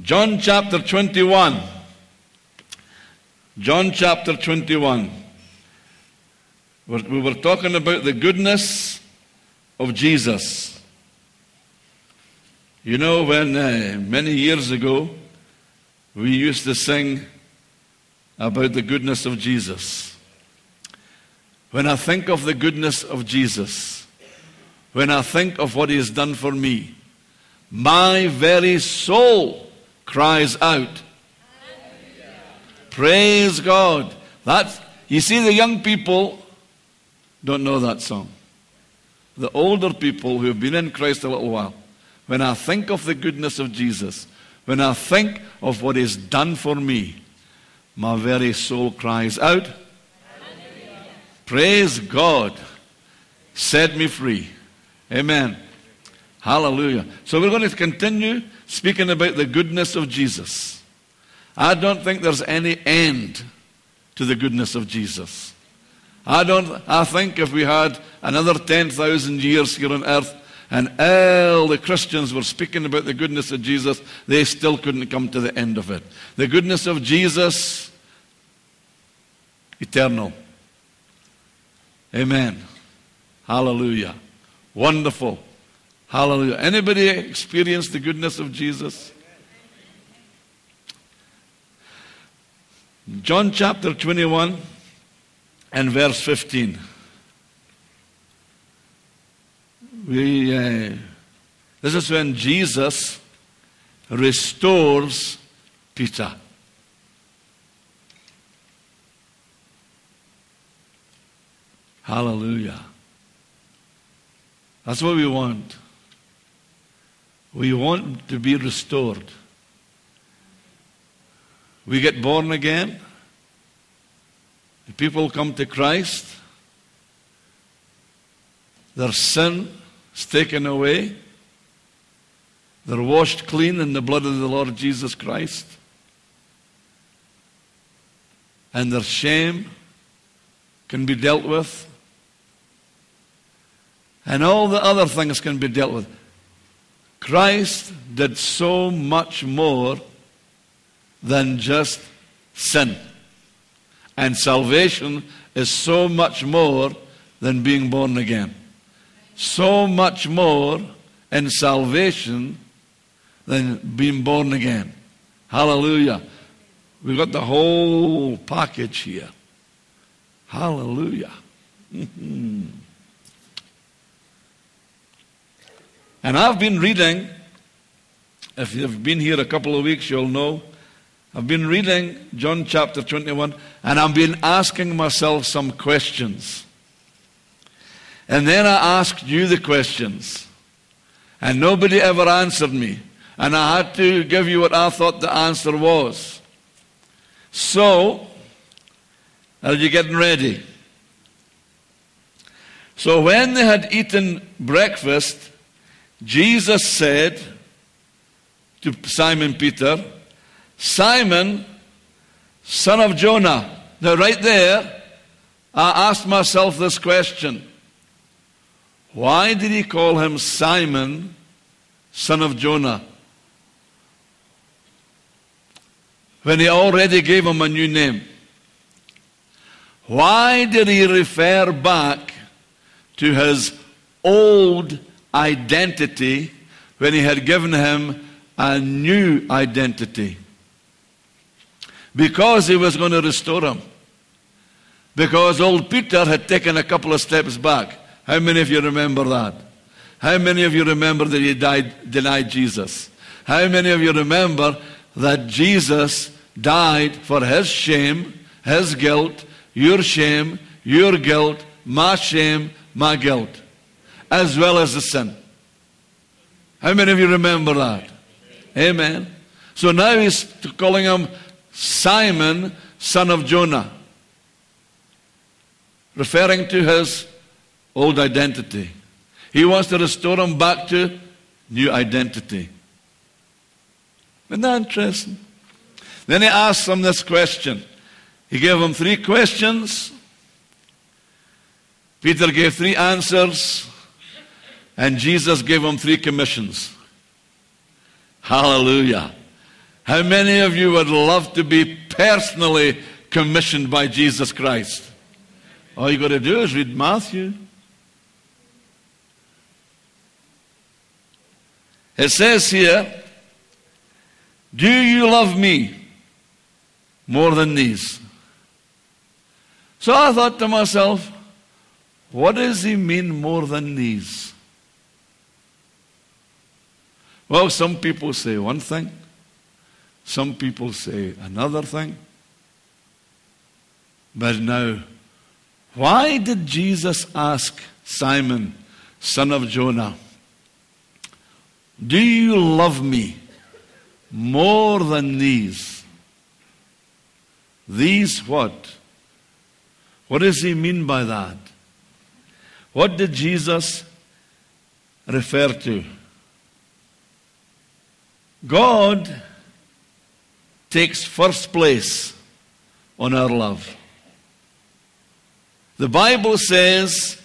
John chapter 21. John chapter 21. We were talking about the goodness of Jesus. You know, when many years ago we used to sing about the goodness of Jesus. When I think of the goodness of Jesus, when I think of what He has done for me, my very soul cries out. Praise God. You see, the young people don't know that song. The older people who have been in Christ a little while, when I think of the goodness of Jesus, when I think of what He's done for me, my very soul cries out. Hallelujah. Praise God. Set me free. Amen. Hallelujah. So we're going to continue speaking about the goodness of Jesus. I don't think there's any end to the goodness of Jesus. I think if we had another 10,000 years here on earth and all the Christians were speaking about the goodness of Jesus, they still couldn't come to the end of it. The goodness of Jesus, eternal. Amen. Hallelujah. Wonderful. Hallelujah. Anybody experience the goodness of Jesus? John chapter 21 and verse 15. This is when Jesus restores Peter. Hallelujah. That's what we want. We want to be restored. We get born again. The people come to Christ. Their sin is taken away. They're washed clean in the blood of the Lord Jesus Christ. And their shame can be dealt with. And all the other things can be dealt with. Christ did so much more than just sin. And salvation is so much more than being born again. So much more in salvation than being born again. Hallelujah. We've got the whole package here. Hallelujah. And I've been reading, if you've been here a couple of weeks, you'll know, I've been reading John chapter 21, and I've been asking myself some questions. And then I asked you the questions, and nobody ever answered me. And I had to give you what I thought the answer was. So, are you getting ready? So when they had eaten breakfast, Jesus said to Simon Peter, Simon, son of Jonah. Now right there, I asked myself this question. Why did He call him Simon, son of Jonah, when He already gave him a new name? Why did He refer back to his old identity when He had given him a new identity? Because He was going to restore him. Because old Peter had taken a couple of steps back. How many of you remember that? How many of you remember that he denied Jesus? How many of you remember that Jesus died for his shame, his guilt, your shame, your guilt, my shame, my guilt, as well as the sin? How many of you remember that? Amen. So now He's calling him Simon, son of Jonah, referring to his old identity. He wants to restore him back to new identity. Isn't that interesting? Then He asked him this question. He gave him 3 questions. Peter gave 3 answers. And Jesus gave him 3 commissions. Hallelujah. How many of you would love to be personally commissioned by Jesus Christ? All you got to do is read Matthew. It says here, do you love me more than these? So I thought to myself, what does he mean more than these? Well, some people say one thing. Some people say another thing. But now, why did Jesus ask Simon, son of Jonah, do you love me more than these? These what? What does he mean by that? What did Jesus refer to? God takes first place on our love. The Bible says,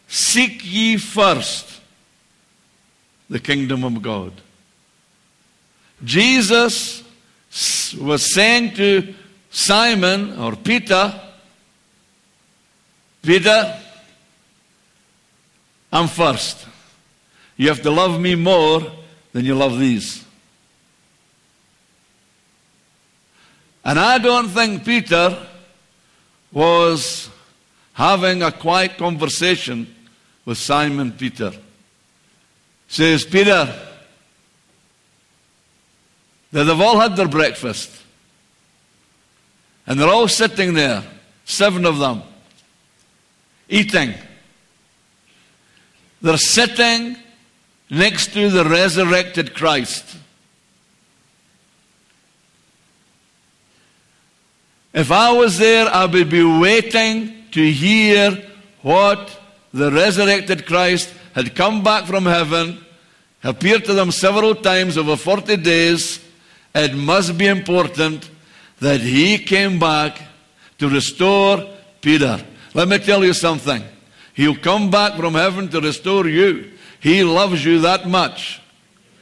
seek ye first the kingdom of God. Jesus was saying to Simon or Peter, Peter, I'm first. You have to love me more than you love these. And I don't think Peter was having a quiet conversation with Simon Peter. Says, Peter, they've all had their breakfast. And they're all sitting there, 7 of them, eating. They're sitting next to the resurrected Christ. If I was there, I would be waiting to hear what the resurrected Christ had come back from heaven, appeared to them several times over 40 days. It must be important that he came back to restore Peter. Let me tell you something. He'll come back from heaven to restore you. He loves you that much.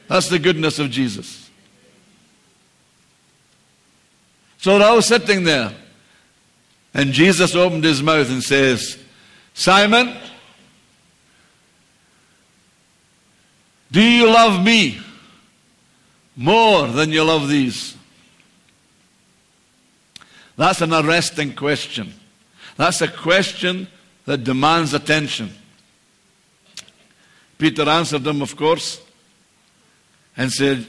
That's the goodness of Jesus. So I was sitting there, and Jesus opened his mouth and says, Simon, do you love me more than you love these? That's an arresting question. That's a question that demands attention. Peter answered him, of course, and said,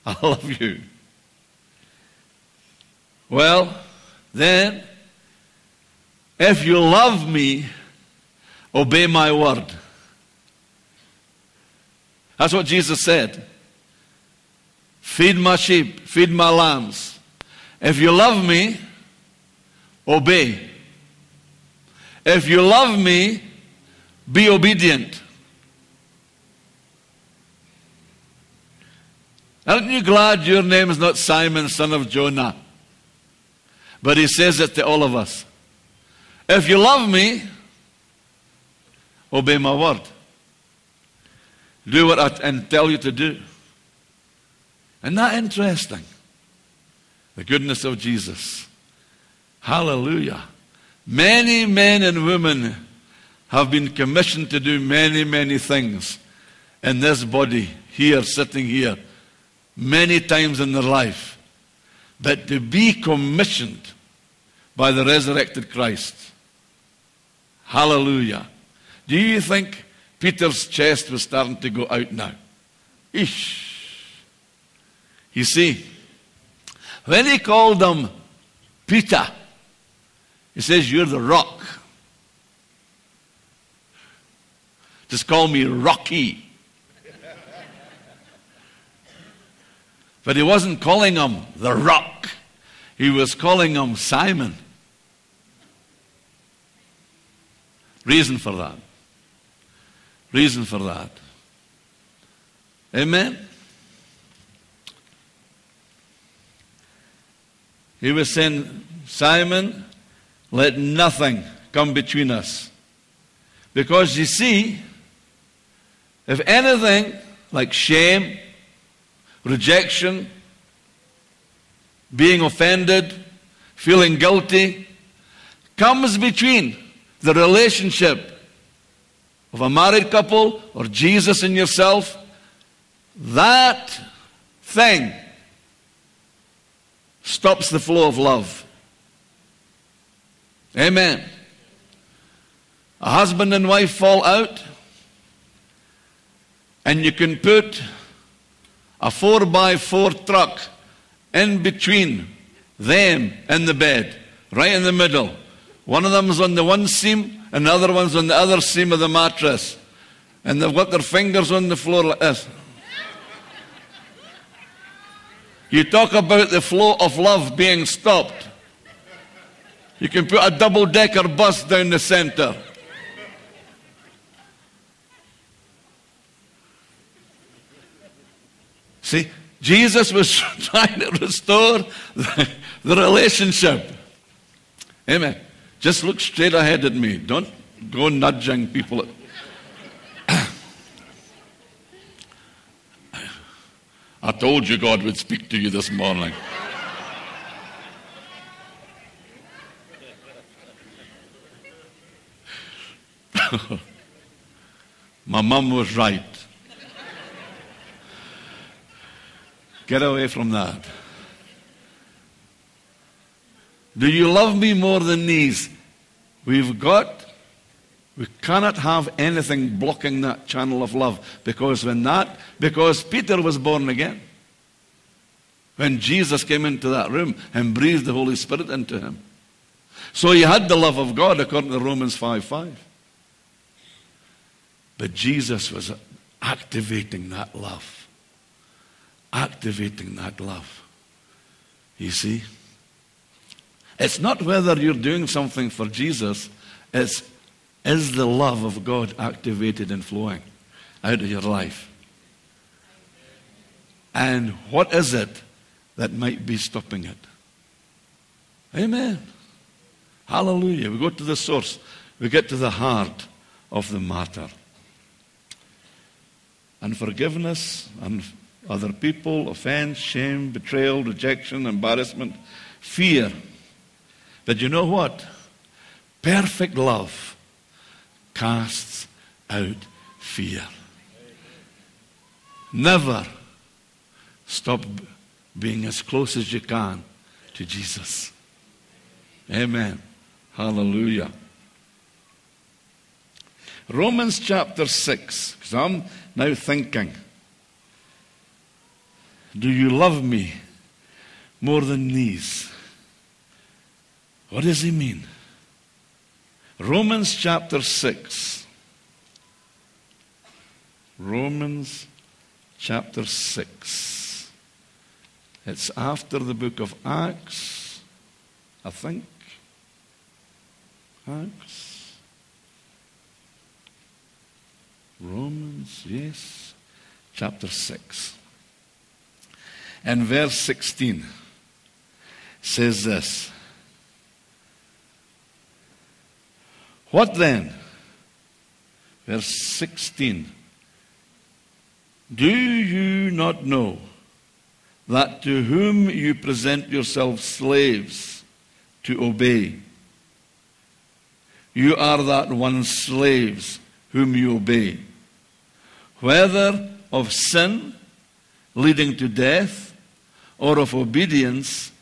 I love you. Well, then, if you love me, obey my word. That's what Jesus said. Feed my sheep, feed my lambs. If you love me, obey. If you love me, be obedient. Aren't you glad your name is not Simon, son of Jonah? But he says it to all of us. If you love me, obey my word. Do what I tell you to do. Isn't that interesting? The goodness of Jesus. Hallelujah. Many men and women have been commissioned to do many, many things in this body, here, sitting here, many times in their life. But to be commissioned by the resurrected Christ. Hallelujah. Do you think Peter's chest was starting to go out now? Eesh. You see, when he called him Peter, he says, you're the rock. Just call me Rocky. But he wasn't calling him the rock. He was calling him Simon. Reason for that. Reason for that. Amen? He was saying, Simon, let nothing come between us. Because you see, if anything like shame, rejection, being offended, feeling guilty, comes between the relationship of a married couple or Jesus and yourself, that thing stops the flow of love. Amen. A husband and wife fall out, and you can put a 4x4 truck in between them and the bed, right in the middle. One of them's on the one seam, and the other one's on the other seam of the mattress. And they've got their fingers on the floor like this. You talk about the flow of love being stopped. You can put a double-decker bus down the center. See, Jesus was trying to restore the relationship. Amen. Just look straight ahead at me. Don't go nudging people. I told you God would speak to you this morning. My mum was right. Get away from that. Do you love me more than these? We cannot have anything blocking that channel of love, because Peter was born again. When Jesus came into that room and breathed the Holy Spirit into him. So he had the love of God according to Romans 5:5. But Jesus was activating that love. Activating that love. You see? It's not whether you're doing something for Jesus, it's is the love of God activated and flowing out of your life? And what is it that might be stopping it? Amen. Hallelujah. We go to the source. We get to the heart of the matter. Unforgiveness and other people, offense, shame, betrayal, rejection, embarrassment, fear. But you know what? Perfect love casts out fear. Never stop being as close as you can to Jesus. Amen. Hallelujah. Romans chapter 6, because I'm now thinking, do you love me more than these? What does he mean? Romans chapter 6. Romans chapter 6. It's after the book of Acts, I think. Acts. Romans, yes. Chapter 6. And verse 16 says this. What then? Verse 16. Do you not know that to whom you present yourselves slaves to obey, you are that one slaves whom you obey, whether of sin leading to death or of obedience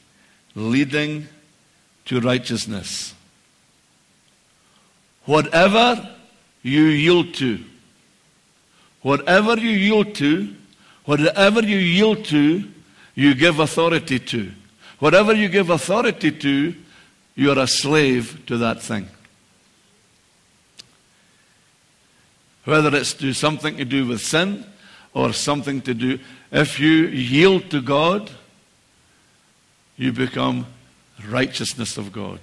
leading to righteousness? Whatever you yield to, whatever you yield to, whatever you yield to, you give authority to. Whatever you give authority to, you're a slave to that thing. Whether it's to something to do with sin or something to do, if you yield to God, you become righteousness of God.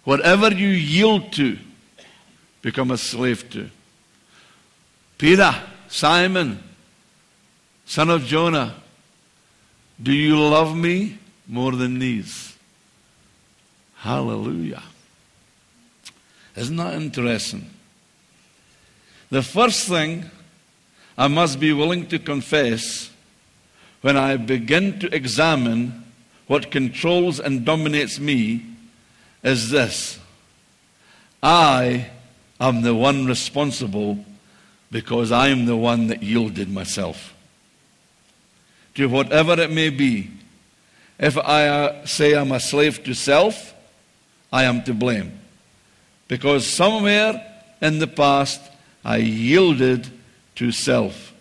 Whatever you yield to, become a slave to. Peter, Simon, son of Jonah, do you love me more than these? Hallelujah. Isn't that interesting? The first thing I must be willing to confess, when I begin to examine what controls and dominates me is this: I am the one responsible because I am the one that yielded myself to whatever it may be. If I say I'm a slave to self, I am to blame, because somewhere in the past I yielded to self.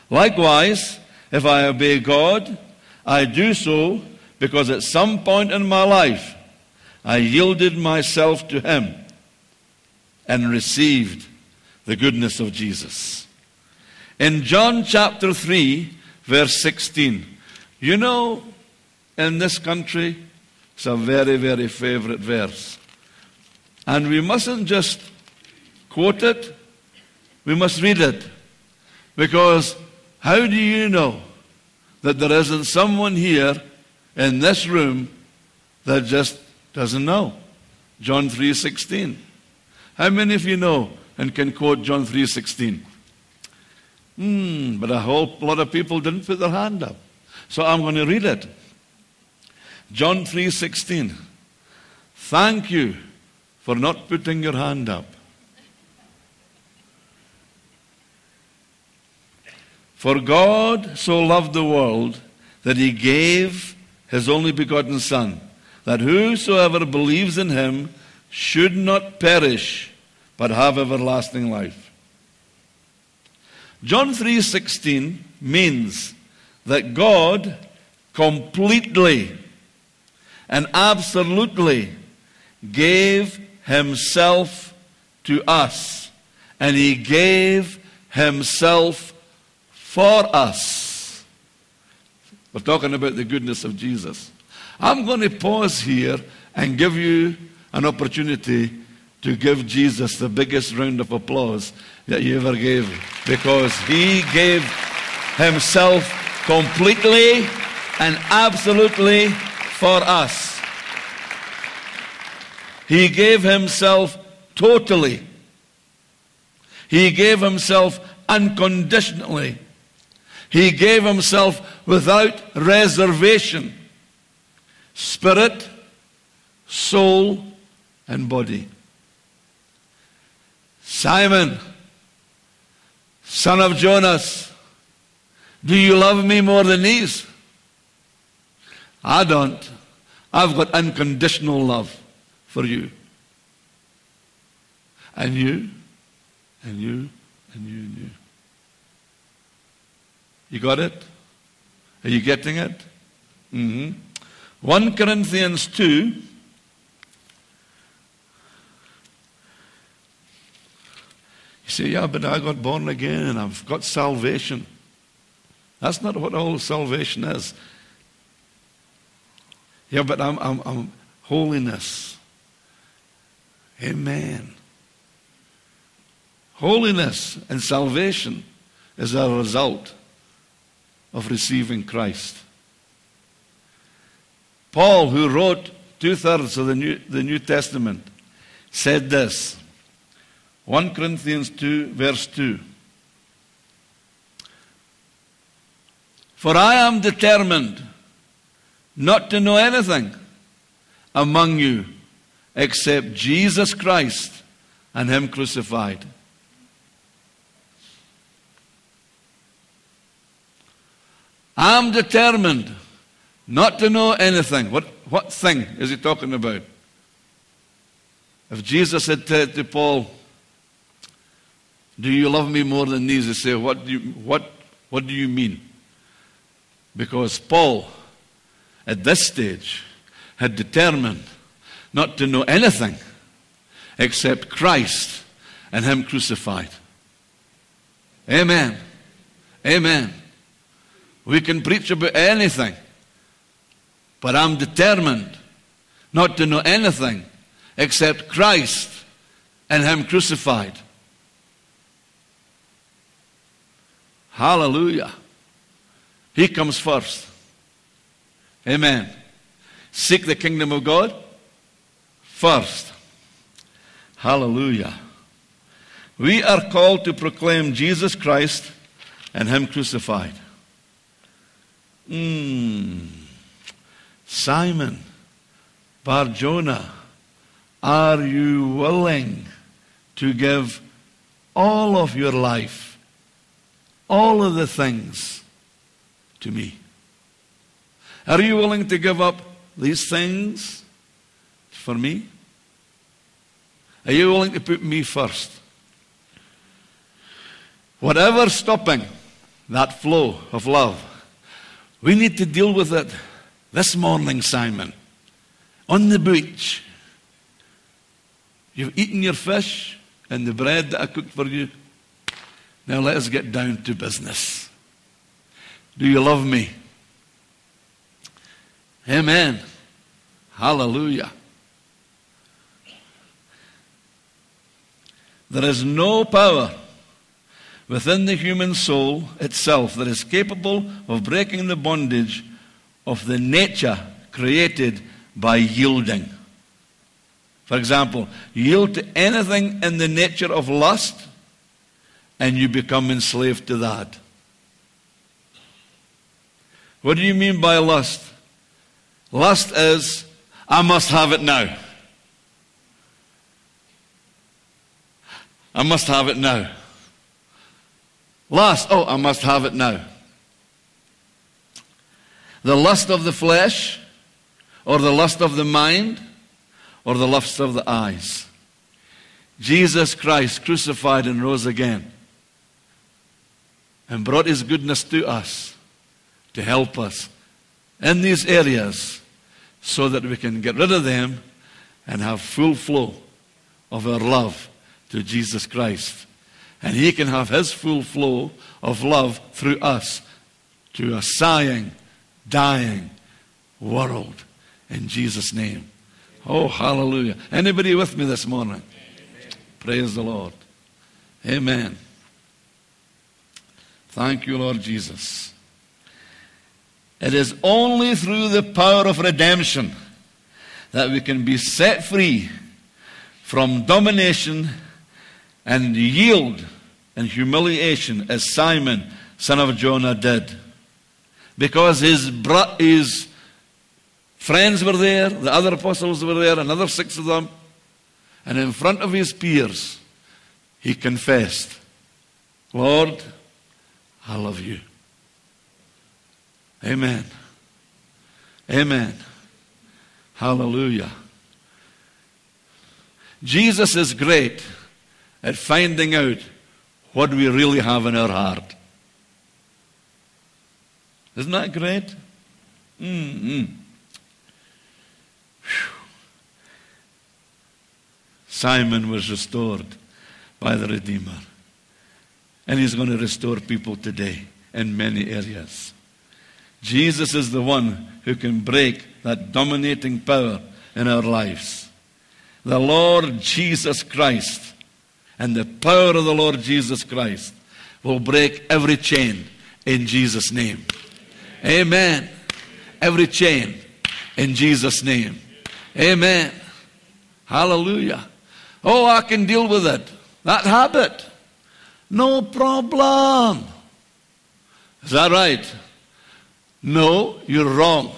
Likewise, if I obey God, I do so because at some point in my life I yielded myself to Him and received the goodness of Jesus. In John chapter 3, verse 16, you know, in this country, it's a very, very favorite verse. And we mustn't just quote it, we must read it. Because how do you know that there isn't someone here in this room that just doesn't know? John 3:16. How many of you know and can quote John 3:16? But a whole lot of people didn't put their hand up. So I'm going to read it. John 3:16. Thank you for not putting your hand up. For God so loved the world that He gave His only begotten Son, that whosoever believes in Him should not perish, but have everlasting life. John 3:16 means that God completely and absolutely gave Himself to us, and He gave Himself for us. We're talking about the goodness of Jesus. I'm going to pause here and give you an opportunity to give Jesus the biggest round of applause that you ever gave, because He gave Himself completely and absolutely for us. He gave Himself totally. He gave Himself unconditionally. He gave Himself without reservation. Spirit, soul, and body. Simon, son of Jonas, do you love me more than these? I don't. I've got unconditional love for you. And you, and you, and you, and you. You got it? Are you getting it? 1 Corinthians 2. You say, yeah, but I got born again and I've got salvation. That's not what all salvation is. Yeah, but I'm holiness. Amen. Holiness and salvation is a result of receiving Christ. Paul, who wrote 2/3 of the New Testament, said this. 1 Corinthians 2, verse 2. For I am determined not to know anything among you except Jesus Christ and Him crucified. I'm determined not to know anything. What thing is he talking about? If Jesus had said to Paul, do you love me more than these? He say, what do you mean? Because Paul, at this stage, had determined not to know anything except Christ and Him crucified. Amen. Amen. We can preach about anything, but I'm determined not to know anything except Christ and Him crucified. Hallelujah. He comes first. Amen. Seek the kingdom of God first. Hallelujah. We are called to proclaim Jesus Christ and Him crucified. Simon Bar-Jonah, are you willing to give all of your life, all of the things to me? Are you willing to give up these things for me? Are you willing to put me first? Whatever's stopping that flow of love, we need to deal with it this morning, Simon. On the beach, you've eaten your fish and the bread that I cooked for you. Now let us get down to business. Do you love me? Amen. Hallelujah. There is no power within the human soul itself that is capable of breaking the bondage of the nature created by yielding. For example, yield to anything in the nature of lust and you become enslaved to that. What do you mean by lust? Lust is, I must have it now. I must have it now. Lust, oh, I must have it now. The lust of the flesh, or the lust of the mind, or the lust of the eyes. Jesus Christ crucified and rose again and brought His goodness to us to help us in these areas so that we can get rid of them and have full flow of our love to Jesus Christ. And He can have His full flow of love through us to a sighing, dying world in Jesus' name. Oh, hallelujah. Anybody with me this morning? Amen. Praise the Lord. Amen. Thank you, Lord Jesus. It is only through the power of redemption that we can be set free from domination and yield and humiliation as Simon, son of Jonah, did. Because his friends were there, the other apostles were there, another 6 of them, and in front of his peers, he confessed, Lord, I love you. Amen. Amen. Hallelujah. Jesus is great at finding out what we really have in our heart. Isn't that great? Simon was restored by the Redeemer. And He's going to restore people today in many areas. Jesus is the one who can break that dominating power in our lives. The Lord Jesus Christ and the power of the Lord Jesus Christ will break every chain in Jesus' name. Amen. Every chain in Jesus' name. Amen. Hallelujah. Oh, I can deal with it. That habit. No problem. Is that right? No, you're wrong.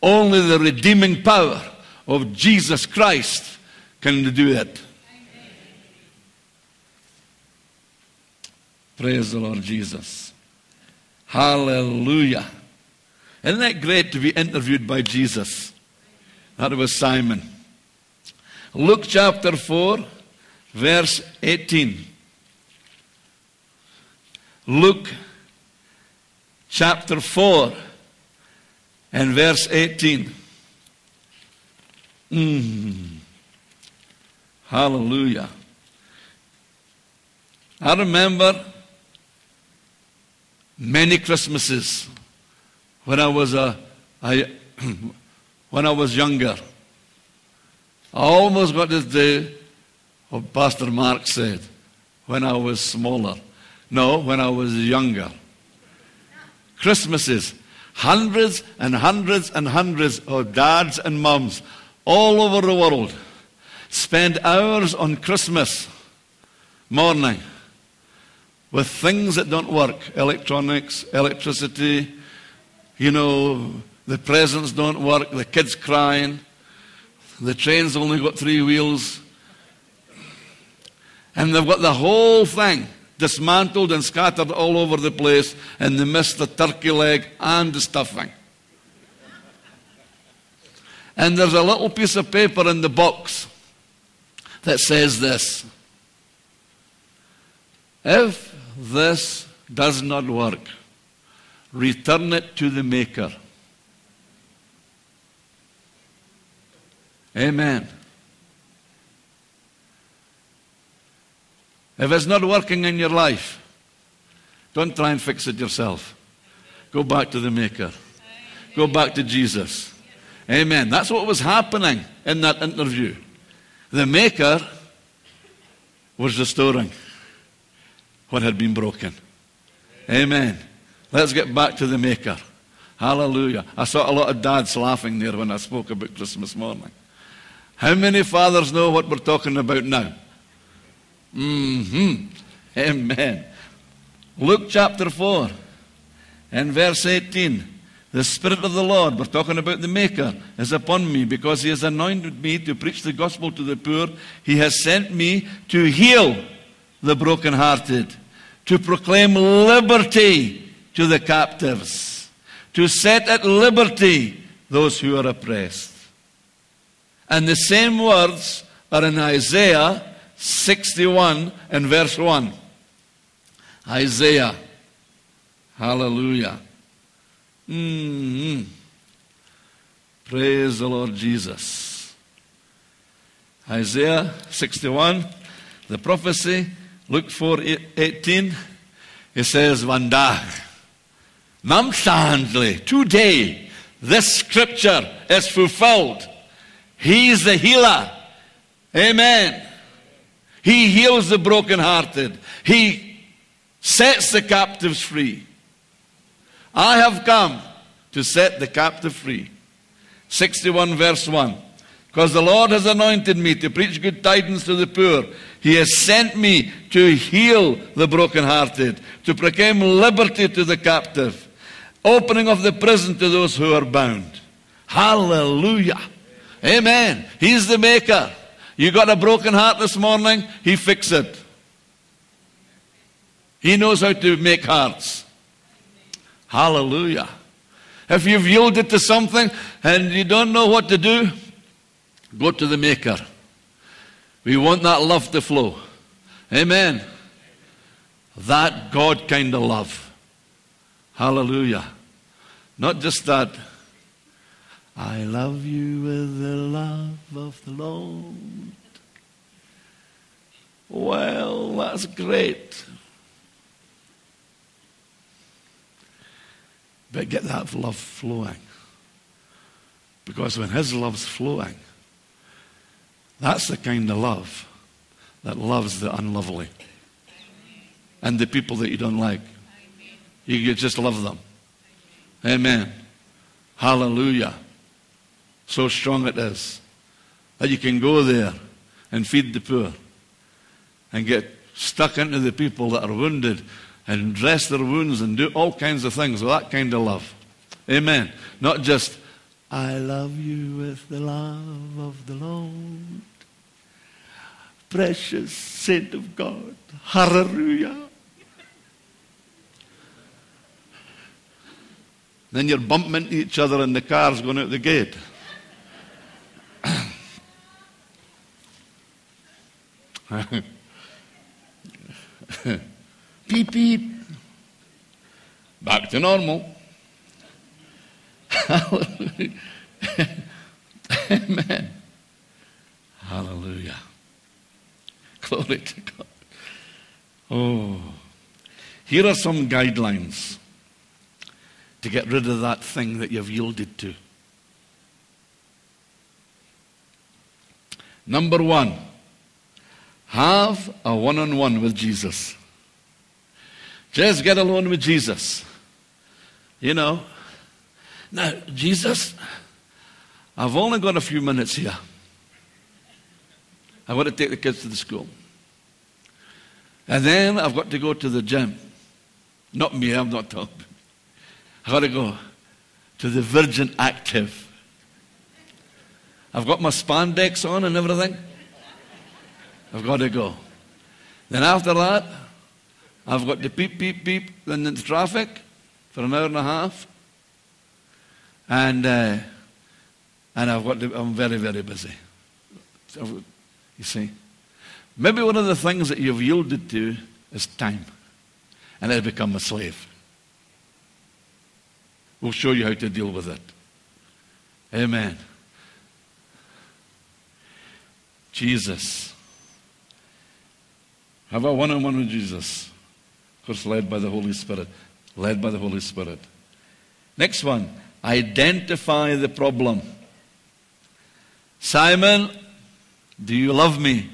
Only the redeeming power of Jesus Christ can do it. Praise the Lord Jesus. Hallelujah. Isn't that great to be interviewed by Jesus? That was Simon. Luke chapter 4, verse 18. Luke chapter 4 and verse 18. Hallelujah. I remember many Christmases when I was younger. I almost got to do what Pastor Mark said, when I was smaller. No, when I was younger. Christmases, hundreds and hundreds and hundreds of dads and mums all over the world spend hours on Christmas morning with things that don't work, electronics, electricity, The presents don't work, the kids crying, the train's only got 3 wheels. And they've got the whole thing dismantled and scattered all over the place, and they miss the turkey leg and the stuffing. And there's a little piece of paper in the box that says this: if this does not work, return it to the maker. Amen. If it's not working in your life, don't try and fix it yourself. Go back to the maker. Go back to Jesus. Amen. That's what was happening in that interview. The maker was restoring what had been broken. Amen. Let's get back to the maker. Hallelujah. I saw a lot of dads laughing there when I spoke about Christmas morning. How many fathers know what we're talking about now? Amen. Luke chapter 4 and verse 18. The Spirit of the Lord, we're talking about the Maker, is upon me because He has anointed me to preach the gospel to the poor. He has sent me to heal the brokenhearted, to proclaim liberty to the captives, to set at liberty those who are oppressed. And the same words are in Isaiah 61 and verse 1. Isaiah. Hallelujah. Praise the Lord Jesus. Isaiah 61, the prophecy, Luke 4:18, it says, Vandag, namstandly, today, this scripture is fulfilled. He is the healer. Amen. He heals the brokenhearted. He sets the captives free. I have come to set the captive free. 61 verse 1. Because the Lord has anointed me to preach good tidings to the poor. He has sent me to heal the brokenhearted, to proclaim liberty to the captive, opening of the prison to those who are bound. Hallelujah. Amen. He's the maker. You got a broken heart this morning, He fixed it. He knows how to make hearts. Hallelujah. If you've yielded to something and you don't know what to do, go to the Maker. We want that love to flow. Amen. That God kind of love. Hallelujah. Not just that, I love you with the love of the Lord. Well, that's great. But get that love flowing. Because when His love's flowing, that's the kind of love that loves the unlovely. And the people that you don't like. You just love them. Amen. Hallelujah. So strong it is that you can go there and feed the poor and get stuck into the people that are wounded and dress their wounds and do all kinds of things with that kind of love. Amen. Not just, I love you with the love of the Lord. Precious saint of God. Hallelujah. Then you're bumping into each other in the cars going out the gate. Beep, beep. Back to normal. Amen. Hallelujah. Glory to God. Oh, here are some guidelines to get rid of that thing that you've yielded to. Number 1, have a one-on-one with Jesus. Just get alone with Jesus. You know. Now, Jesus, I've only got a few minutes here. I've got to take the kids to the school. And then I've got to go to the gym. Not me, I'm not talking. I've got to go. to the Virgin Active. I've got my spandex on and everything. I've got to go. Then after that, I've got to beep, beep, beep in the traffic for an hour and a half. And I'm very, very busy. So, you see, maybe one of the things that you've yielded to is time. And it's become a slave. We'll show you how to deal with it. Amen. Jesus. Have a one-on-one with Jesus. Of course, led by the Holy Spirit. Led by the Holy Spirit. Next one. Identify the problem. Simon, do you love me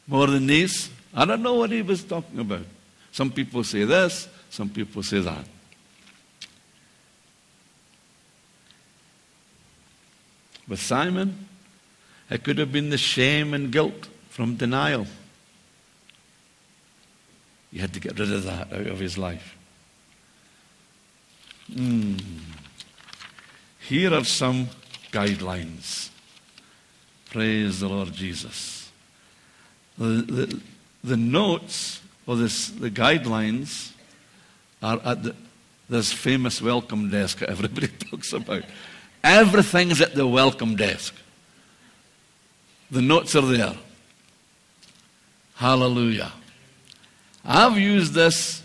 more than these? I don't know what he was talking about. Some people say this, some people say that. With Simon, it could have been the shame and guilt from denial. He had to get rid of that out of his life. Here are some guidelines. Praise the Lord Jesus. The notes, or the guidelines, are at this famous welcome desk that everybody talks about. Everything's at the welcome desk. The notes are there. Hallelujah. I've used this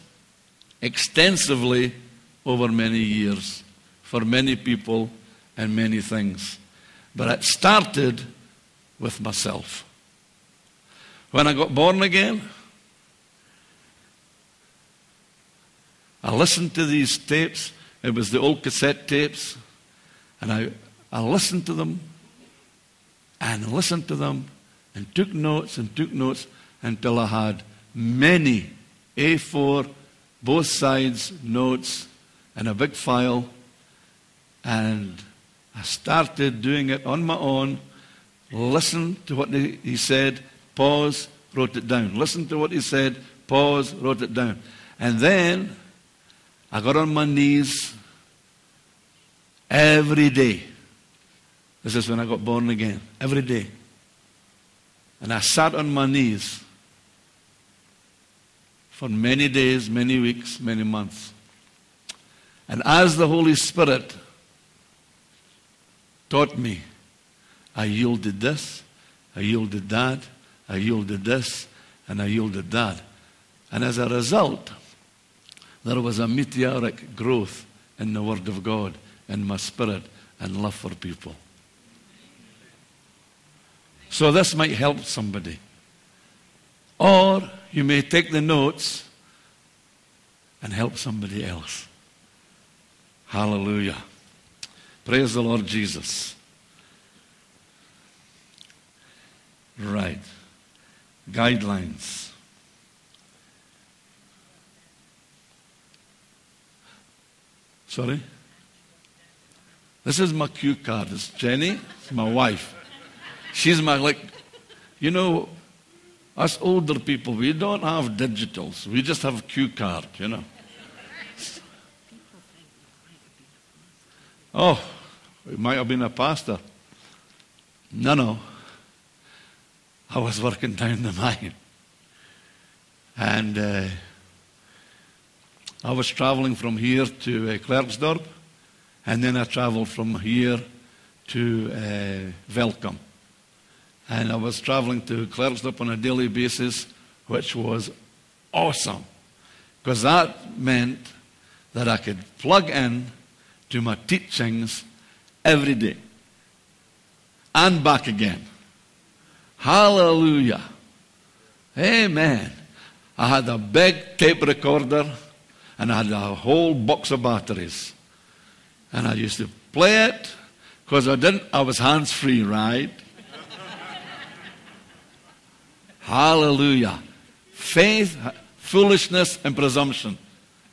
extensively over many years for many people and many things. But it started with myself. When I got born again, I listened to these tapes. It was the old cassette tapes. And I listened to them and listened to them and took notes until I had many A4, both sides notes and a big file. And I started doing it on my own. Listen to what he said, pause, wrote it down. Listen to what he said, pause, wrote it down. And then I got on my knees every day. This is when I got born again. Every day. And I sat on my knees for many days, many weeks, many months. And as the Holy Spirit taught me, I yielded this, I yielded that, I yielded this, and I yielded that. And as a result, there was a meteoric growth in the Word of God, in my spirit, and love for people. So this might help somebody. Or you may take the notes and help somebody else. Hallelujah. Praise the Lord Jesus. Right. Guidelines. Sorry? This is my cue card. It's Jenny. It's my wife. She's my, you know, us older people, we don't have digitals. We just have cue card, you know. Oh, it might have been a pastor. No. I was working down the mine. And I was traveling from here to Klerksdorp. And then I traveled from here to Velkom. And I was traveling to Klerksdorp on a daily basis, which was awesome. Because that meant that I could plug in to my teachings every day. And back again. Hallelujah. Amen. I had a big tape recorder and I had a whole box of batteries. And I used to play it because I was hands-free, right? Hallelujah. Faith, foolishness, and presumption.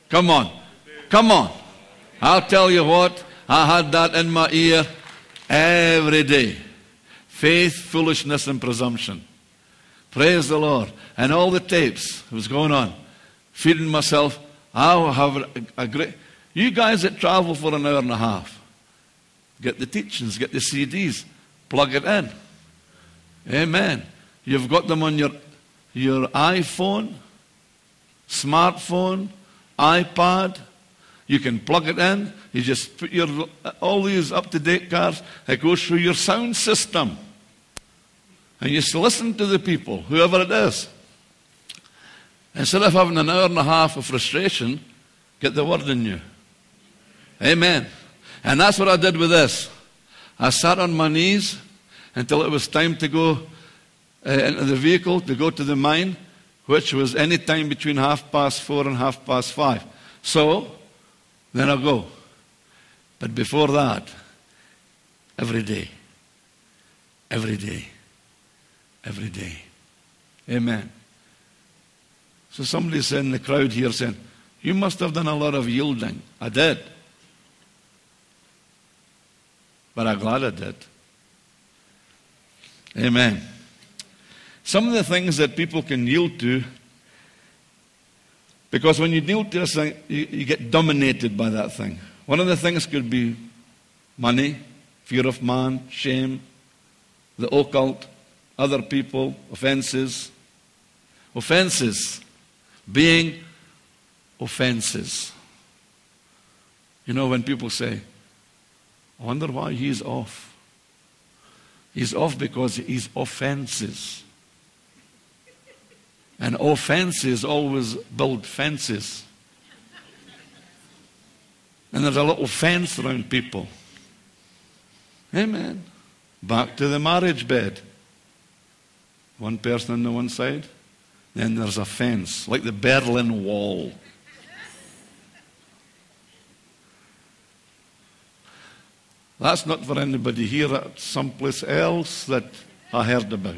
Come on. Come on. I'll tell you what, I had that in my ear every day. Faith, foolishness, and presumption. Praise the Lord. And all the tapes was going on. Feeding myself. I'll have a great... You guys that travel for an hour and a half, Get the teachings, get the CDs, plug it in. Amen. You've got them on your iPhone, smartphone, iPad. You can plug it in. You just put all these up-to-date cars. It goes through your sound system. And you just listen to the people, whoever it is. Instead of having an hour and a half of frustration, get the word in you. Amen. And that's what I did with this. I sat on my knees until it was time to go into the vehicle, to go to the mine, which was any time between 4:30 and 5:30. So, then I'll go. But before that, every day. Every day. Every day. Amen. So somebody said in the crowd here saying, you must have done a lot of yielding. I did. But I'm glad I did. Amen. Some of the things that people can yield to, because when you yield to a thing, you get dominated by that thing. One of the things could be money, fear of man, shame, the occult, other people, offenses. Offenses being offenses. You know, when people say, I wonder why he's off. He's off because he's offenses. And offenses always build fences. And there's a little fence around people. Amen. Back to the marriage bed. One person on the one side, then there's a fence, like the Berlin Wall. That's not for anybody here, that's someplace else that I heard about.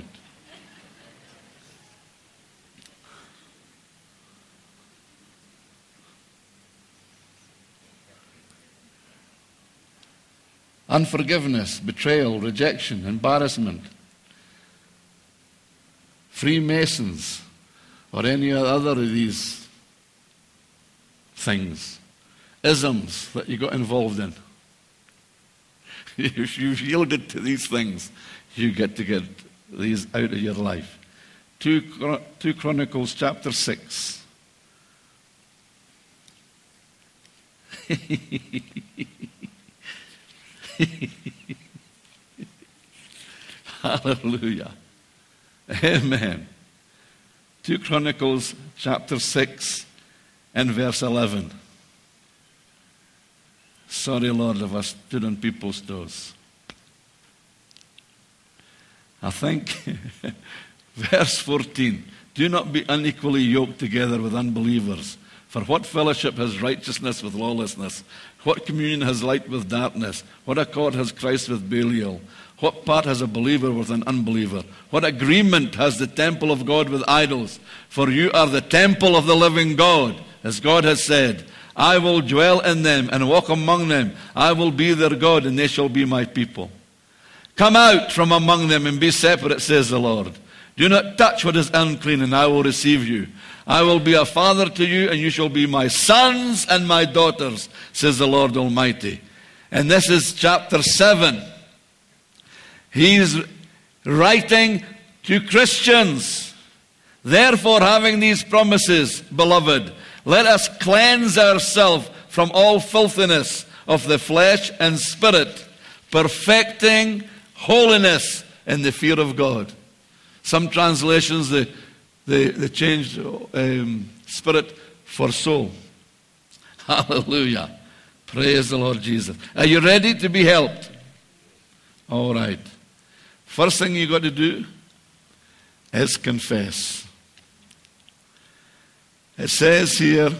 Unforgiveness, betrayal, rejection, embarrassment, Freemasons, or any other of these things, isms that you got involved in. If you've yielded to these things, you get to get these out of your life. 2 Chronicles chapter 6. Hallelujah. Amen. 2 Chronicles chapter 6 and verse 11. Sorry, Lord, if I stood on people's toes. I think verse 14. Do not be unequally yoked together with unbelievers. For what fellowship has righteousness with lawlessness? What communion has light with darkness? What accord has Christ with Belial? What part has a believer with an unbeliever? What agreement has the temple of God with idols? For you are the temple of the living God, as God has said, I will dwell in them and walk among them. I will be their God, and they shall be my people. Come out from among them and be separate, says the Lord. Do not touch what is unclean, and I will receive you. I will be a father to you, and you shall be my sons and my daughters, says the Lord Almighty. And this is chapter 7. He's writing to Christians. Therefore, having these promises, beloved, let us cleanse ourselves from all filthiness of the flesh and spirit, perfecting holiness in the fear of God. Some translations, they changed spirit for soul. Hallelujah. Praise the Lord Jesus. Are you ready to be helped? All right. First thing you got to do is confess. It says here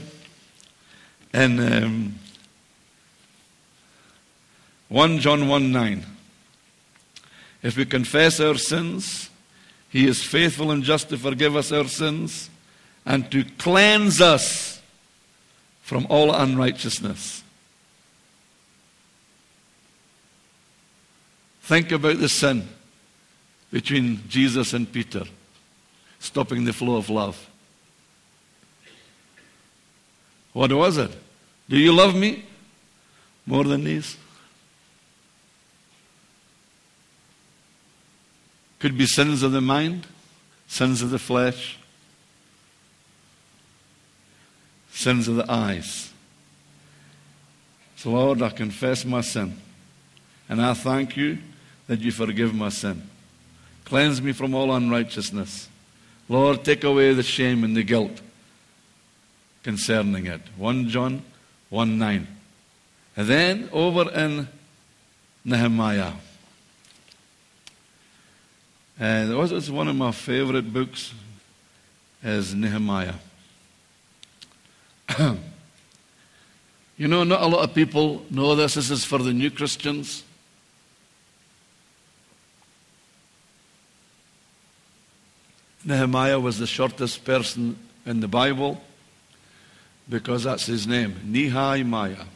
in 1 John 1:9, if we confess our sins, He is faithful and just to forgive us our sins and to cleanse us from all unrighteousness. Think about the sin between Jesus and Peter, stopping the flow of love. What was it? Do you love me more than these? Could be sins of the mind, sins of the flesh, sins of the eyes. So, Lord, I confess my sin. And I thank you that you forgive my sin. Cleanse me from all unrighteousness. Lord, take away the shame and the guilt concerning it. 1 John 1:9. And then over in Nehemiah. And it's one of my favorite books is Nehemiah. You know, not a lot of people know this. This is for the new Christians. Nehemiah was the shortest person in the Bible because that's his name, Nehemiah.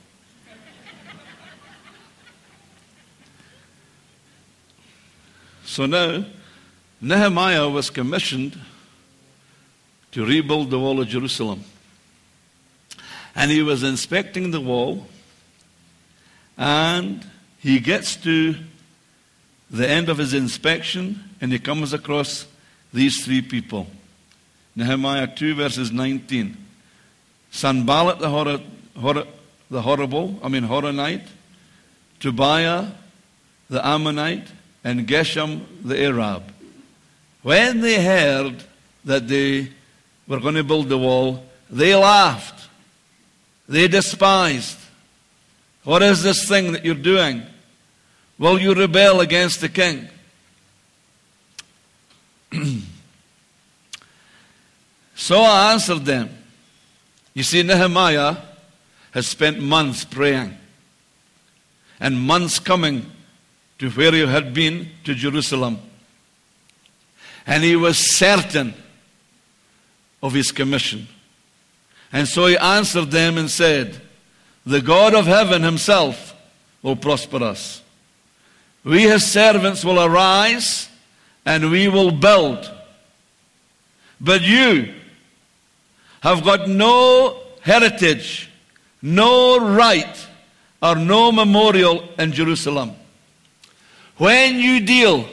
So now, Nehemiah was commissioned to rebuild the wall of Jerusalem. And he was inspecting the wall, and he gets to the end of his inspection, and he comes across these three people. Nehemiah 2 verses 19. Sanballat the Horonite, Tobiah the Ammonite, and Geshem the Arab. When they heard that they were going to build the wall, they laughed. They despised. What is this thing that you're doing? Will you rebel against the king? So I answered them. You see, Nehemiah has spent months praying and months coming to where he had been, to Jerusalem. And he was certain of his commission. And so he answered them and said, the God of heaven himself will prosper us. We his servants will arise and we will build. But you have got no heritage, no right, or no memorial in Jerusalem. When you deal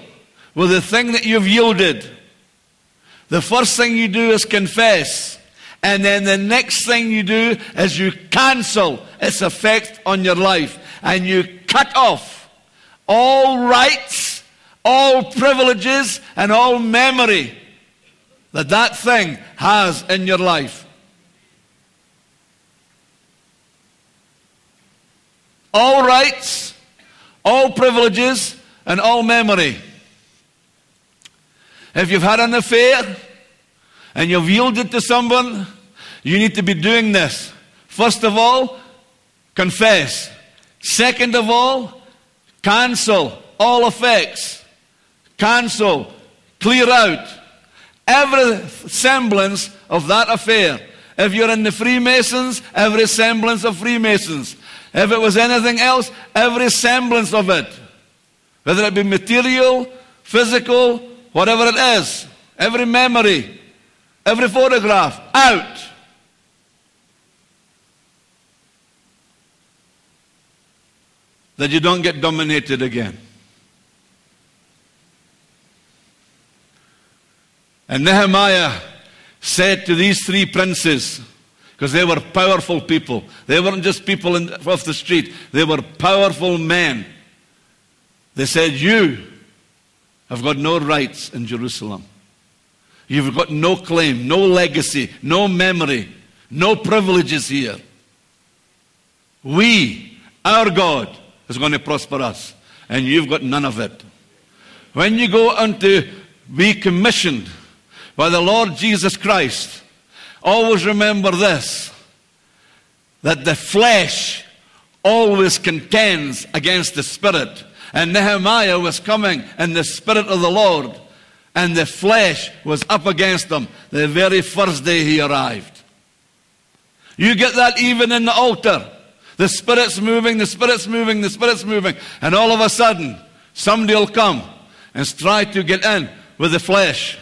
with the thing that you've yielded, the first thing you do is confess. And then the next thing you do is you cancel its effect on your life. And you cut off all rights, all privileges, and all memory that that thing has in your life. All rights, all privileges, and all memory. If you've had an affair and you've yielded to someone, you need to be doing this. First of all, confess. Second of all, cancel all effects. Cancel, clear out every semblance of that affair. If you're in the Freemasons, every semblance of Freemasons. If it was anything else, every semblance of it. Whether it be material, physical, whatever it is. Every memory, every photograph, out. That you don't get dominated again. And Nehemiah said to these three princes, because they were powerful people. They weren't just people off the street. They were powerful men. They said, you have got no rights in Jerusalem. You've got no claim, no legacy, no memory, no privileges here. Our God, is going to prosper us. And you've got none of it. When you go on to be commissioned by the Lord Jesus Christ, always remember this, that the flesh always contends against the Spirit. And Nehemiah was coming in the Spirit of the Lord, and the flesh was up against him the very first day he arrived. You get that even in the altar. The Spirit's moving, the Spirit's moving, the Spirit's moving, and all of a sudden, somebody will come and try to get in with the flesh.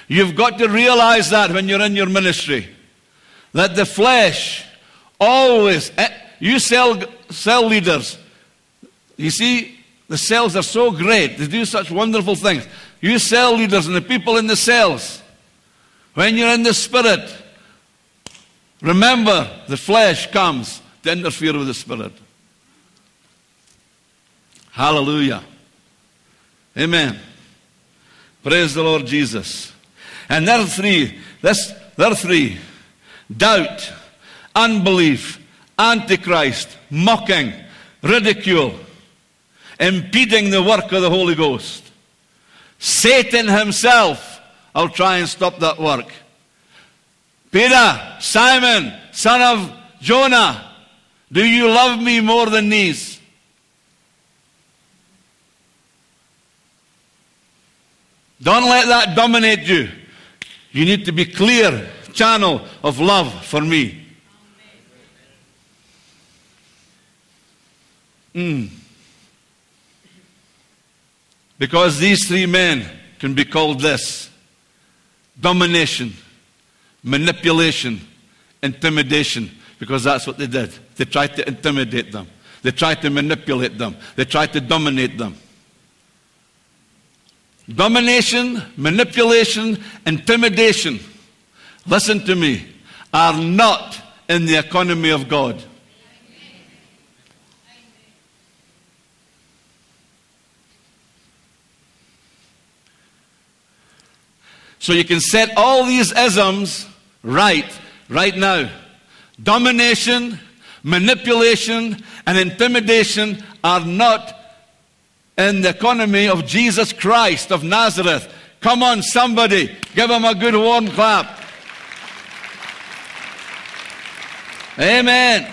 You've got to realize that when you're in your ministry, that the flesh always, you cell leaders, you see, the cells are so great, they do such wonderful things. you cell leaders and the people in the cells, when you're in the Spirit, remember the flesh comes to interfere with the Spirit. Hallelujah. Amen. Praise the Lord Jesus. And there are three. There are three. Doubt, unbelief, antichrist, mocking, ridicule, impeding the work of the Holy Ghost. Satan himself will try and stop that work. Peter, Simon, son of Jonah, do you love me more than these? Don't let that dominate you. You need to be clear channel of love for me. Because these three men can be called this: domination, manipulation, intimidation. Because that's what they did. They tried to intimidate them. They tried to manipulate them. They tried to dominate them. Domination, manipulation, intimidation, listen to me, are not in the economy of God. So you can set all these isms right now. Domination, manipulation, and intimidation are not in the economy of Jesus Christ of Nazareth. Come on, somebody, give him a good warm clap. Amen.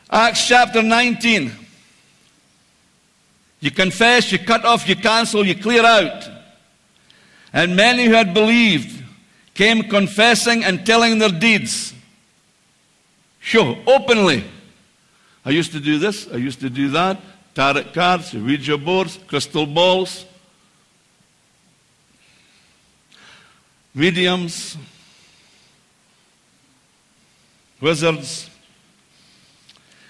Acts chapter 19. You confess, you cut off, you cancel, you clear out. And many who had believed came confessing and telling their deeds. Sure, openly. I used to do this, I used to do that. Tarot cards, Ouija boards, crystal balls, mediums, wizards.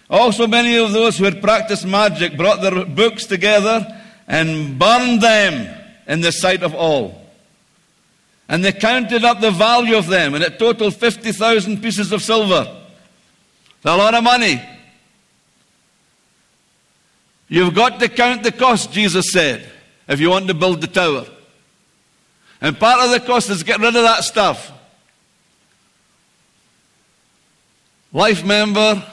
Also many of those who had practiced magic brought their books together and burned them in the sight of all. And they counted up the value of them, and it totaled 50,000 pieces of silver. That's a lot of money. You've got to count the cost, Jesus said, if you want to build the tower. And part of the cost is get rid of that stuff. Life member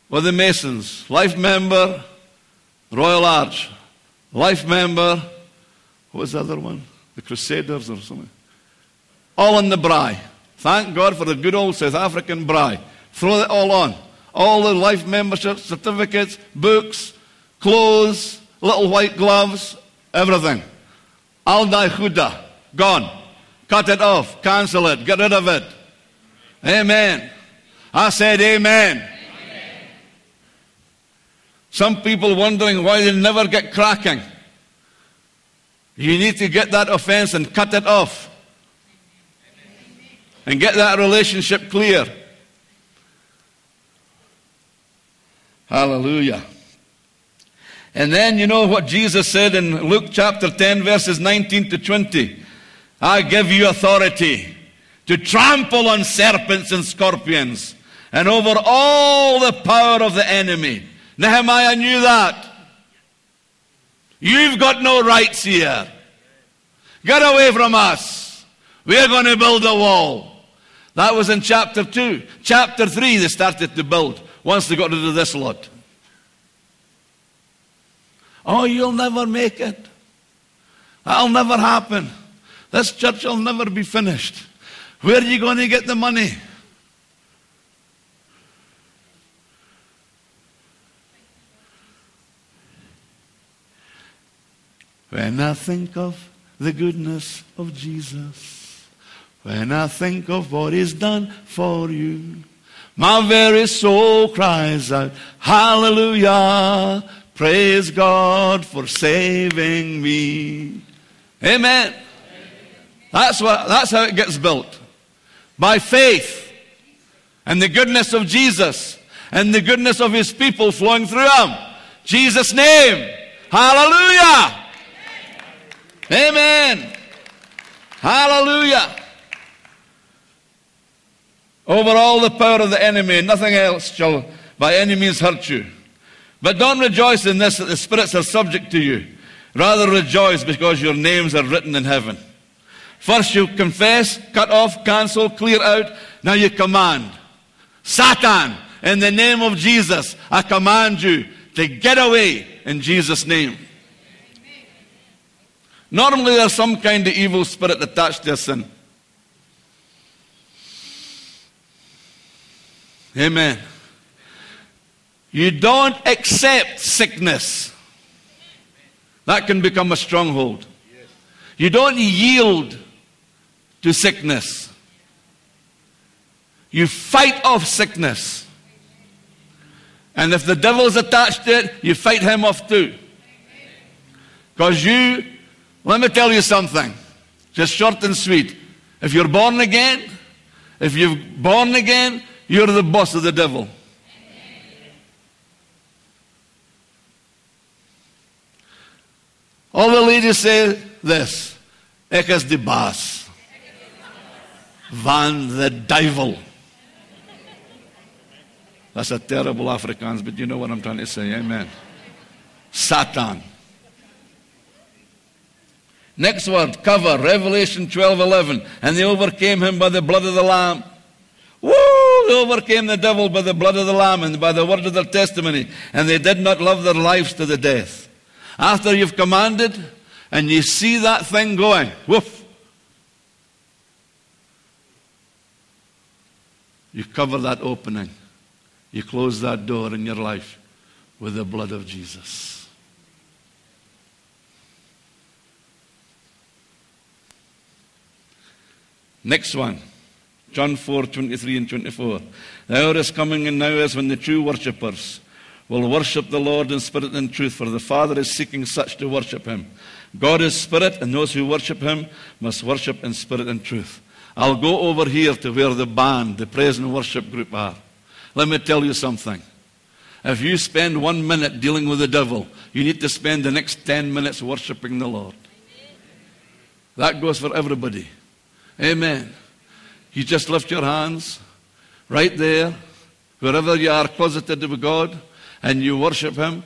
with the Masons. Life member, Royal Arch. Life member, what was the other one? The Crusaders or something. All in the braai. Thank God for the good old South African braai. Throw it all on. All the life membership certificates, books, clothes, little white gloves, everything. Al-Dai Huda, gone. Cut it off, cancel it, get rid of it. Amen. I said amen. Amen. Some people wondering why they never get cracking. You need to get that offense and cut it off. And get that relationship clear. Hallelujah. And then you know what Jesus said in Luke chapter 10 verses 19 to 20. I give you authority to trample on serpents and scorpions and over all the power of the enemy. Nehemiah knew that. You've got no rights here. Get away from us. We're going to build a wall. That was in chapter 2. Chapter 3 they started to build. Once they got rid of this lot. Oh, you'll never make it. That'll never happen. This church will never be finished. Where are you going to get the money? When I think of the goodness of Jesus, when I think of what He's done for you, my very soul cries out, hallelujah, praise God for saving me. Amen. That's how it gets built. By faith and the goodness of Jesus and the goodness of His people flowing through Him. Jesus' name. Hallelujah. Amen. Hallelujah. Over all the power of the enemy, nothing else shall by any means hurt you. But don't rejoice in this, that the spirits are subject to you. Rather rejoice because your names are written in heaven. First you confess, cut off, cancel, clear out. Now you command. Satan, in the name of Jesus, I command you to get away in Jesus' name. Normally there's some kind of evil spirit attached to a sin. Amen. You don't accept sickness. That can become a stronghold. You don't yield to sickness. You fight off sickness. And if the devil's attached to it, you fight him off too. Because let me tell you something, just short and sweet. If you're born again, you're the boss of the devil. All the ladies say this, ek is die baas van the devil. That's a terrible Afrikaans, but you know what I'm trying to say, amen. Satan. Next word, cover, Revelation 12:11. And they overcame him by the blood of the Lamb. Woo! They overcame the devil by the blood of the Lamb and by the word of their testimony. And they did not love their lives to the death. After you've commanded and you see that thing going, woof, you cover that opening. You close that door in your life with the blood of Jesus. Next one, John 4:23 and 24. The hour is coming and now is when the true worshippers will worship the Lord in spirit and truth, for the Father is seeking such to worship him. God is spirit, and those who worship him must worship in spirit and truth. I'll go over here to where the band, the praise and worship group are. Let me tell you something. If you spend 1 minute dealing with the devil, you need to spend the next 10 minutes worshiping the Lord. That goes for everybody. Amen. You just lift your hands right there, wherever you are closeted with God, and you worship him.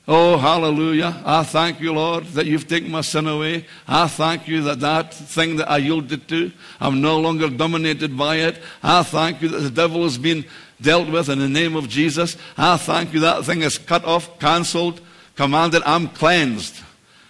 Oh, hallelujah. I thank you, Lord, that you've taken my sin away. I thank you that thing that I yielded to, I'm no longer dominated by it. I thank you that the devil has been dealt with in the name of Jesus. I thank you that thing is cut off, cancelled, commanded. I'm cleansed.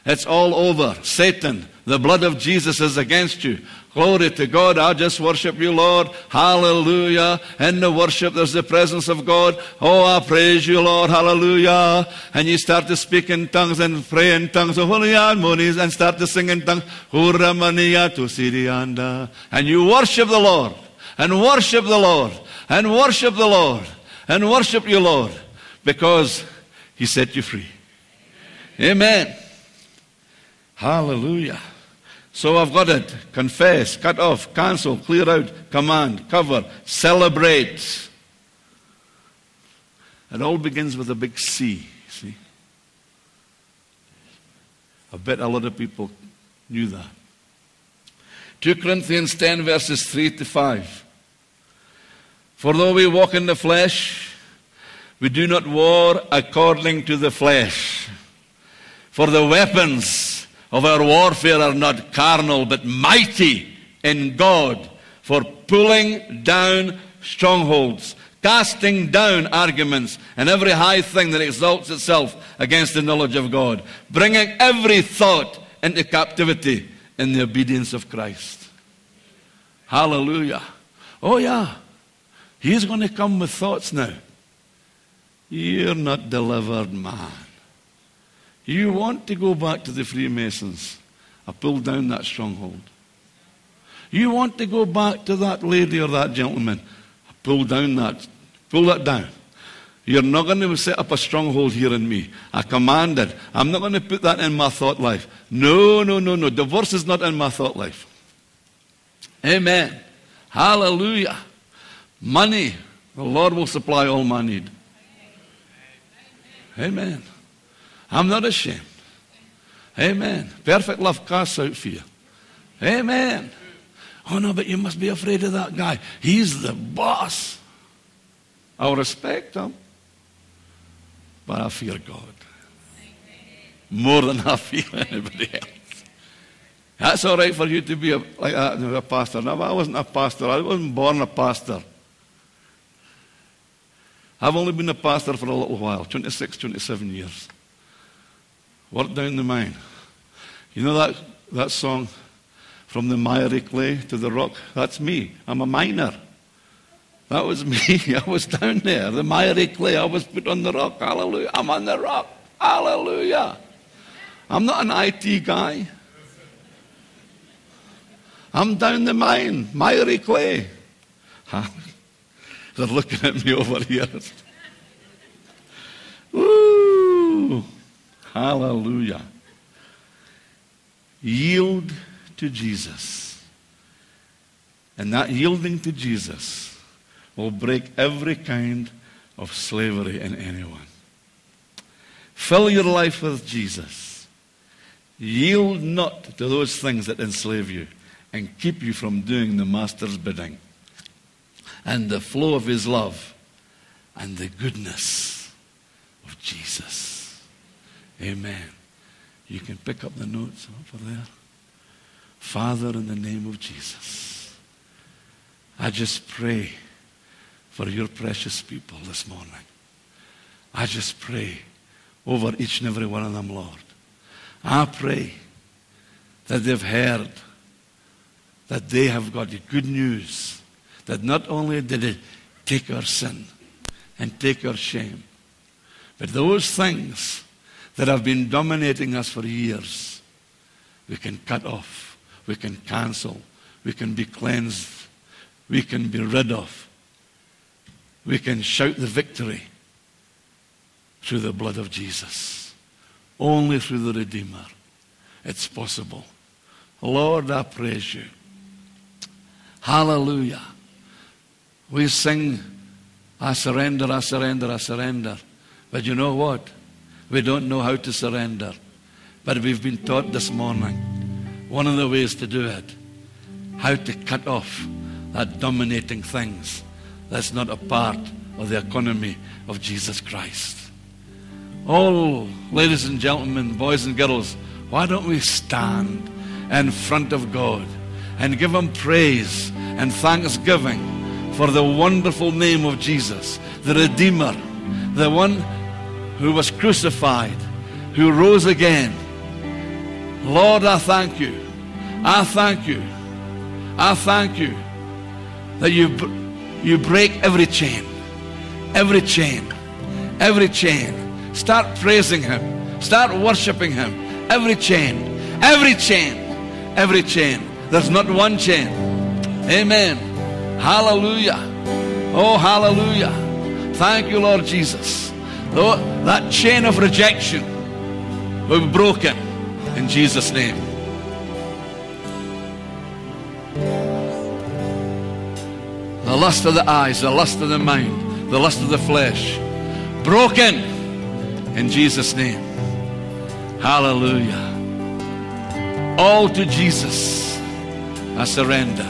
It's all over. Satan, the blood of Jesus is against you. Glory to God. I just worship you, Lord. Hallelujah. In the worship, there's the presence of God. Oh, I praise you, Lord. Hallelujah. And you start to speak in tongues and pray in tongues. And start to sing in tongues. And you worship the Lord. And worship the Lord. And worship the Lord. And worship you, Lord. Because he set you free. Amen. Hallelujah. So I've got it. Confess, cut off, cancel, clear out, command, cover, celebrate. It all begins with a big C, see? I bet a lot of people knew that. 2 Corinthians 10 verses 3 to 5. For though we walk in the flesh, we do not war according to the flesh. For the weapons of our warfare are not carnal, but mighty in God for pulling down strongholds, casting down arguments and every high thing that exalts itself against the knowledge of God, bringing every thought into captivity in the obedience of Christ. Hallelujah. Oh yeah, he's going to come with thoughts now. You're not delivered, man. You want to go back to the Freemasons. I pulled down that stronghold. You want to go back to that lady or that gentleman. I pulled down that. Pull that down. You're not going to set up a stronghold here in me. I command it. I'm not going to put that in my thought life. No. Divorce is not in my thought life. Amen. Hallelujah. Money. The Lord will supply all my need. Amen. I'm not ashamed. Amen. Perfect love casts out fear. Amen. Oh no, but you must be afraid of that guy. He's the boss. I'll respect him, but I fear God more than I fear anybody else. That's all right for you to be like that, a pastor. No, I wasn't a pastor. I wasn't born a pastor. I've only been a pastor for a little while, 26, 27 years. Worked down the mine. You know that song, From the Miry Clay to the Rock? That's me. I'm a miner. That was me. I was down there, the miry clay. I was put on the rock. Hallelujah. I'm on the rock. Hallelujah. I'm not an IT guy. I'm down the mine, miry clay. They're looking at me over here. Woo! Hallelujah. Yield to Jesus. And that yielding to Jesus will break every kind of slavery in anyone. Fill your life with Jesus. Yield not to those things that enslave you and keep you from doing the Master's bidding. And the flow of His love and the goodness of Jesus. Amen. You can pick up the notes over there. Father, in the name of Jesus, I just pray for your precious people this morning. I just pray over each and every one of them, Lord. I pray that they've heard that they have got good news, that not only did it take our sin and take our shame, but those things that have been dominating us for years, we can cut off, we can cancel, we can be cleansed, we can be rid of. We can shout the victory through the blood of Jesus. Only through the Redeemer. It's possible. Lord, I praise you. Hallelujah. We sing, I surrender, I surrender, I surrender. But you know what? We don't know how to surrender. But we've been taught this morning one of the ways to do it. How to cut off that dominating things that's not a part of the economy of Jesus Christ. Oh, ladies and gentlemen, boys and girls, why don't we stand in front of God and give Him praise and thanksgiving for the wonderful name of Jesus, the Redeemer, the one who was crucified, who rose again. Lord, I thank you. I thank you. I thank you that you break every chain, every chain, every chain. Start praising Him. Start worshiping Him. Every chain, every chain, every chain. There's not one chain. Amen. Hallelujah. Oh, hallelujah. Thank you, Lord Jesus. Though that chain of rejection will be broken in Jesus' name. The lust of the eyes, the lust of the mind, the lust of the flesh, broken in Jesus' name. Hallelujah. All to Jesus I surrender.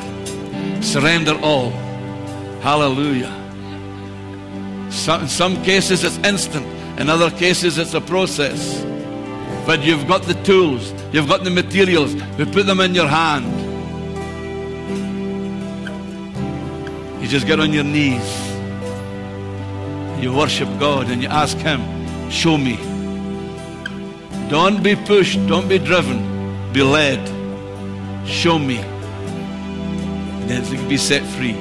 Surrender all. Hallelujah. In some cases it's instant. In other cases it's a process. But you've got the tools. You've got the materials. We put them in your hand. You just get on your knees. You worship God and you ask Him, show me. Don't be pushed. Don't be driven. Be led. Show me. And then you can be set free.